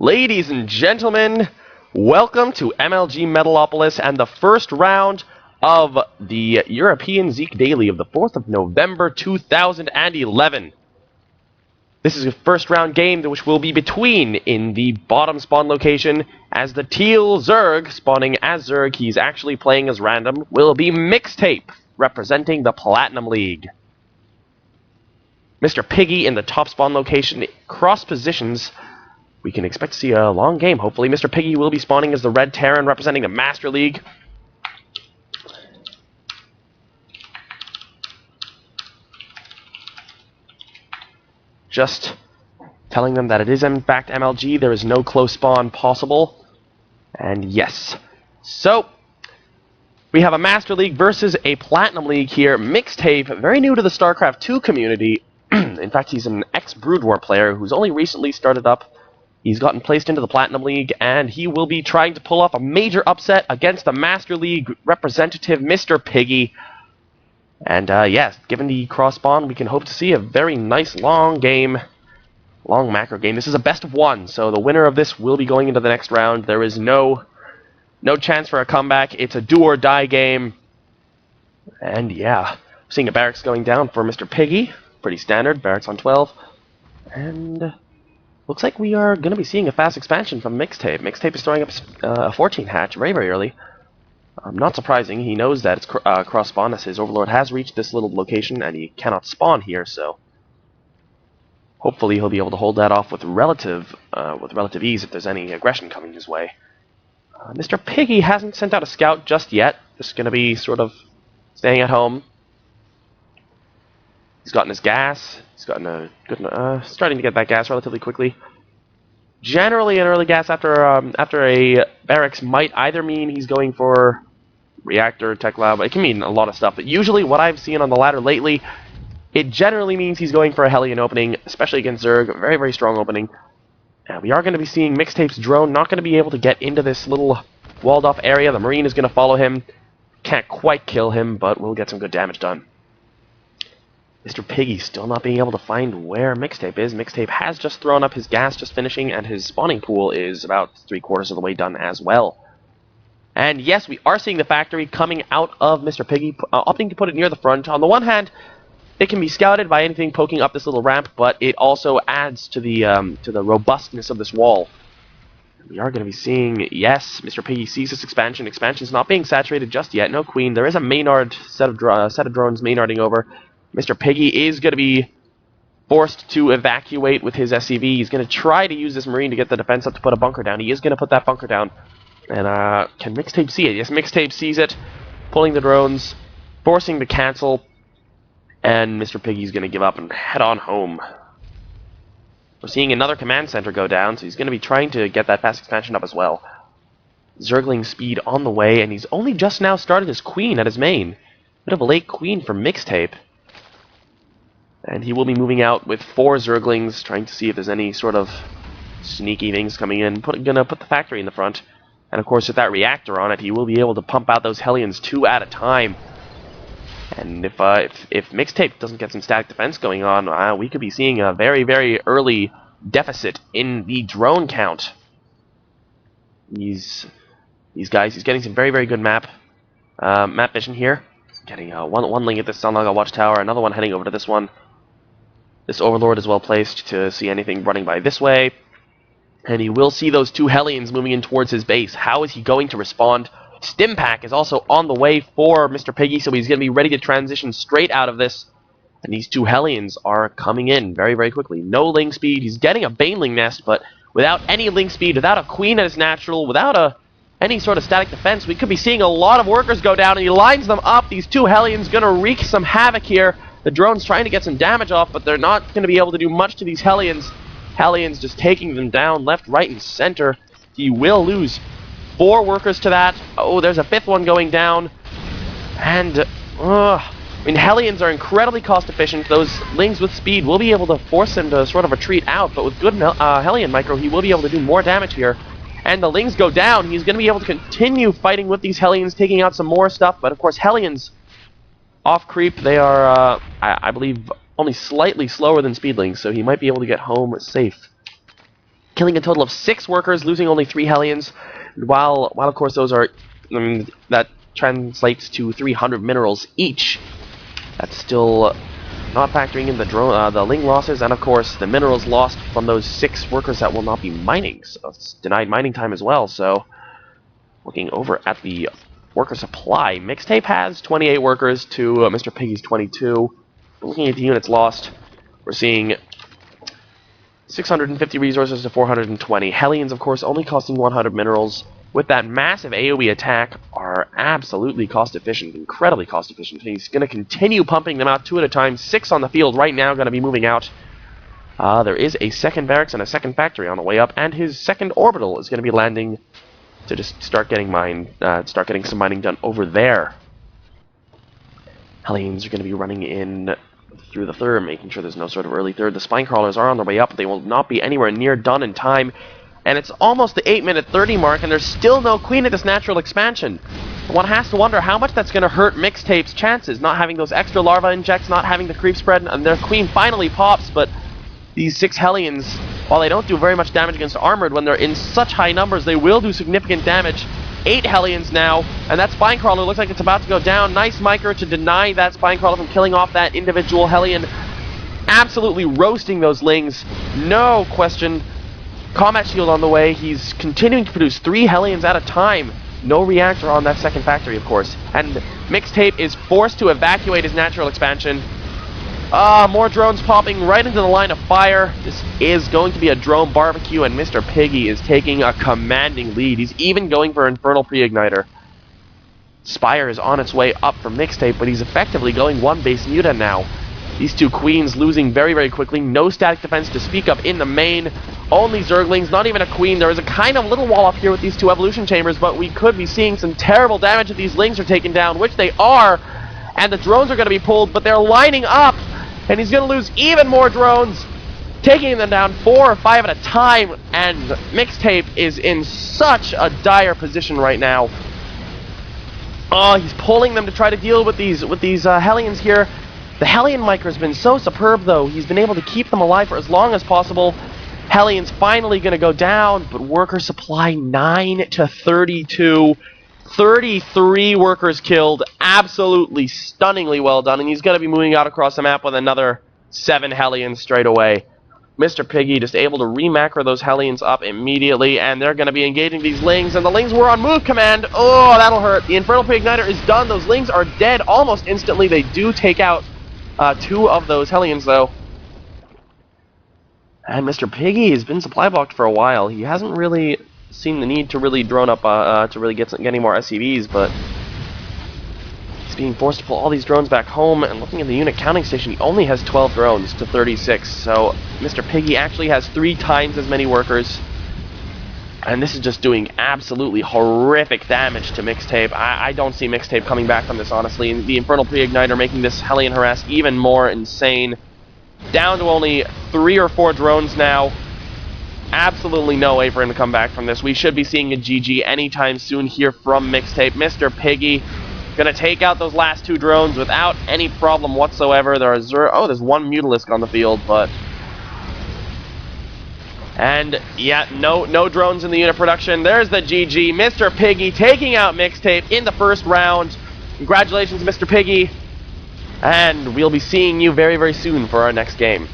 Ladies and gentlemen, welcome to MLG Metalopolis and the first round of the European Zeke Daily of the 4th of November 2011. This is a first round game which will be between in the bottom spawn location as the teal Zerg, spawning as Zerg, he's actually playing as random, will be Mixtape, representing the Platinum League. MrPiggy in the top spawn location, cross positions. We can expect to see a long game, hopefully. MrPiggy will be spawning as the Red Terran, representing the Master League. Just telling them that it is in fact MLG, there is no close spawn possible. And yes. So, we have a Master League versus a Platinum League here. Mixtape, very new to the StarCraft 2 community. In fact, he's an ex-Brood War player who's only recently started up. He's gotten placed into the Platinum League, and he will be trying to pull off a major upset against the Master League representative, MrPiggy. And yes, given the cross spawn, we can hope to see a very nice long game, long macro game. This is a best of one, so the winner of this will be going into the next round. There is no chance for a comeback. It's a do-or-die game. And yeah, seeing a barracks going down for MrPiggy. Pretty standard, barracks on 12. And looks like we are going to be seeing a fast expansion from Mixtape. Mixtape is throwing up a 14 hatch very, very early. Not surprising. He knows that it's cross spawn, as his Overlord has reached this little location and he cannot spawn here, so hopefully he'll be able to hold that off with relative ease if there's any aggression coming his way. MrPiggy hasn't sent out a scout just yet. Just going to be sort of staying at home. He's gotten his gas. He's gotten a good, starting to get that gas relatively quickly. Generally, an early gas after a barracks might either mean he's going for reactor, tech lab. It can mean a lot of stuff. But usually, what I've seen on the ladder lately, it generally means he's going for a Hellion opening, especially against Zerg. A very, very strong opening. And we are going to be seeing Mixtape's drone not going to be able to get into this little walled-off area. The Marine is going to follow him. Can't quite kill him, but we'll get some good damage done. MrPiggy still not being able to find where Mixtape is. Mixtape has just thrown up his gas, just finishing, and his spawning pool is about 3/4 of the way done as well. And yes, we are seeing the factory coming out of MrPiggy, opting to put it near the front. On the one hand, it can be scouted by anything poking up this little ramp, but it also adds to the robustness of this wall. We are going to be seeing, yes, MrPiggy sees this expansion. Expansion's not being saturated just yet. No queen. There is a Maynard set of drones Maynarding over. MrPiggy is going to be forced to evacuate with his SCV. He's going to try to use this Marine to get the defense up to put a bunker down. He is going to put that bunker down. And can Mixtape see it? Yes, Mixtape sees it, pulling the drones, forcing to cancel, and MrPiggy's going to give up and head on home. We're seeing another command center go down, so he's going to be trying to get that fast expansion up as well. Zergling speed on the way, and he's only just now started his queen at his main. Bit of a late queen for Mixtape. And he will be moving out with 4 Zerglings, trying to see if there's any sort of sneaky things coming in. Gonna put the factory in the front. And of course, with that reactor on it, he will be able to pump out those Hellions 2 at a time. And if Mixtape doesn't get some static defense going on, we could be seeing a very, very early deficit in the drone count. These guys, he's getting some very, very good map vision here. Getting one link at this Sunlaga Watchtower, another one heading over to this one. This Overlord is well placed to see anything running by this way. And he will see those 2 Hellions moving in towards his base. How is he going to respond? Stimpack is also on the way for MrPiggy, so he's going to be ready to transition straight out of this. And these 2 Hellions are coming in very, very quickly. No link speed. He's getting a Baneling nest, but without any link speed, without a Queen at his natural, without any sort of static defense, we could be seeing a lot of workers go down, and he lines them up. These 2 Hellions going to wreak some havoc here. The drone's trying to get some damage off, but they're not going to be able to do much to these Hellions. Hellions just taking them down left, right, and center. He will lose 4 workers to that. Oh, there's a 5th one going down. And, I mean, Hellions are incredibly cost efficient. Those Lings with speed will be able to force him to sort of retreat out, but with good Hellion micro, he will be able to do more damage here. And the Lings go down. He's going to be able to continue fighting with these Hellions, taking out some more stuff. But of course, Hellions off creep, they are, I believe, only slightly slower than Speedlings, so he might be able to get home safe. killing a total of 6 workers, losing only 3 Hellions. While of course those are, that translates to 300 minerals each. That's still not factoring in the Ling losses, and of course the minerals lost from those 6 workers that will not be mining. So it's denied mining time as well. So looking over at the worker supply, Mixtape has 28 workers to MrPiggy's 22. Looking at the units lost, we're seeing 650 resources to 420. Hellions, of course, only costing 100 minerals. With that massive AoE attack, are absolutely cost-efficient, incredibly cost-efficient. He's going to continue pumping them out 2 at a time. 6 on the field right now, going to be moving out. There is a second barracks and a second factory on the way up, and his second orbital is going to be landing to just start getting some mining done over there. Hellions are going to be running in through the third, making sure there's no sort of early third. The spine crawlers are on their way up. They will not be anywhere near done in time. And it's almost the 8-minute 30 mark, and there's still no queen at this natural expansion. One has to wonder how much that's going to hurt Mixtape's chances, not having those extra larva injects, not having the creep spread, and their queen finally pops, but these 6 Hellions, while they don't do very much damage against armored, when they're in such high numbers, they will do significant damage. 8 Hellions now, and that spine crawler looks like it's about to go down. Nice micro to deny that spine crawler from killing off that individual Hellion. Absolutely roasting those Lings, no question. Combat shield on the way. He's continuing to produce 3 Hellions at a time. No reactor on that second factory, of course. And Mixtape is forced to evacuate his natural expansion. More drones popping right into the line of fire. This is going to be a drone barbecue, and MrPiggy is taking a commanding lead. He's even going for Infernal Pre-Igniter. Spire is on its way up for Mixtape, but he's effectively going 1 base muta now. These 2 queens losing very, very quickly. No static defense to speak of in the main. Only Zerglings, not even a queen. There is a kind of little wall up here with these 2 evolution chambers, but we could be seeing some terrible damage if these Lings are taken down, which they are. And the drones are going to be pulled, but they're lining up. And he's going to lose even more drones, taking them down 4 or 5 at a time. And Mixtape is in such a dire position right now. He's pulling them to try to deal with these Hellions here. The Hellion micro has been so superb, though. He's been able to keep them alive for as long as possible. Hellion's finally going to go down, but worker supply 9 to 32. 33 workers killed. Absolutely stunningly well done, and he's going to be moving out across the map with another 7 Hellions straight away. MrPiggy just able to re-macro those Hellions up immediately, and they're going to be engaging these Lings, and the Lings were on move command. Oh, that'll hurt. The Infernal Pre-Igniter is done. Those Lings are dead almost instantly. They do take out 2 of those Hellions, though. And MrPiggy has been supply blocked for a while. He hasn't really seen the need to really drone up to really get any more SCVs, but he's being forced to pull all these drones back home. And looking at the unit counting station, he only has 12 drones to 36. So MrPiggy actually has 3 times as many workers. And this is just doing absolutely horrific damage to Mixtape. I don't see Mixtape coming back from this, honestly. And the Infernal Pre-Igniter making this Hellion harass even more insane. Down to only 3 or 4 drones now. Absolutely no way for him to come back from this. We should be seeing a GG anytime soon here from Mixtape. MrPiggy gonna take out those last 2 drones without any problem whatsoever. There's one Mutalisk on the field, but... And, yeah, no drones in the unit production. There's the GG. MrPiggy taking out Mixtape in the first round. Congratulations, MrPiggy. And we'll be seeing you very, very soon for our next game.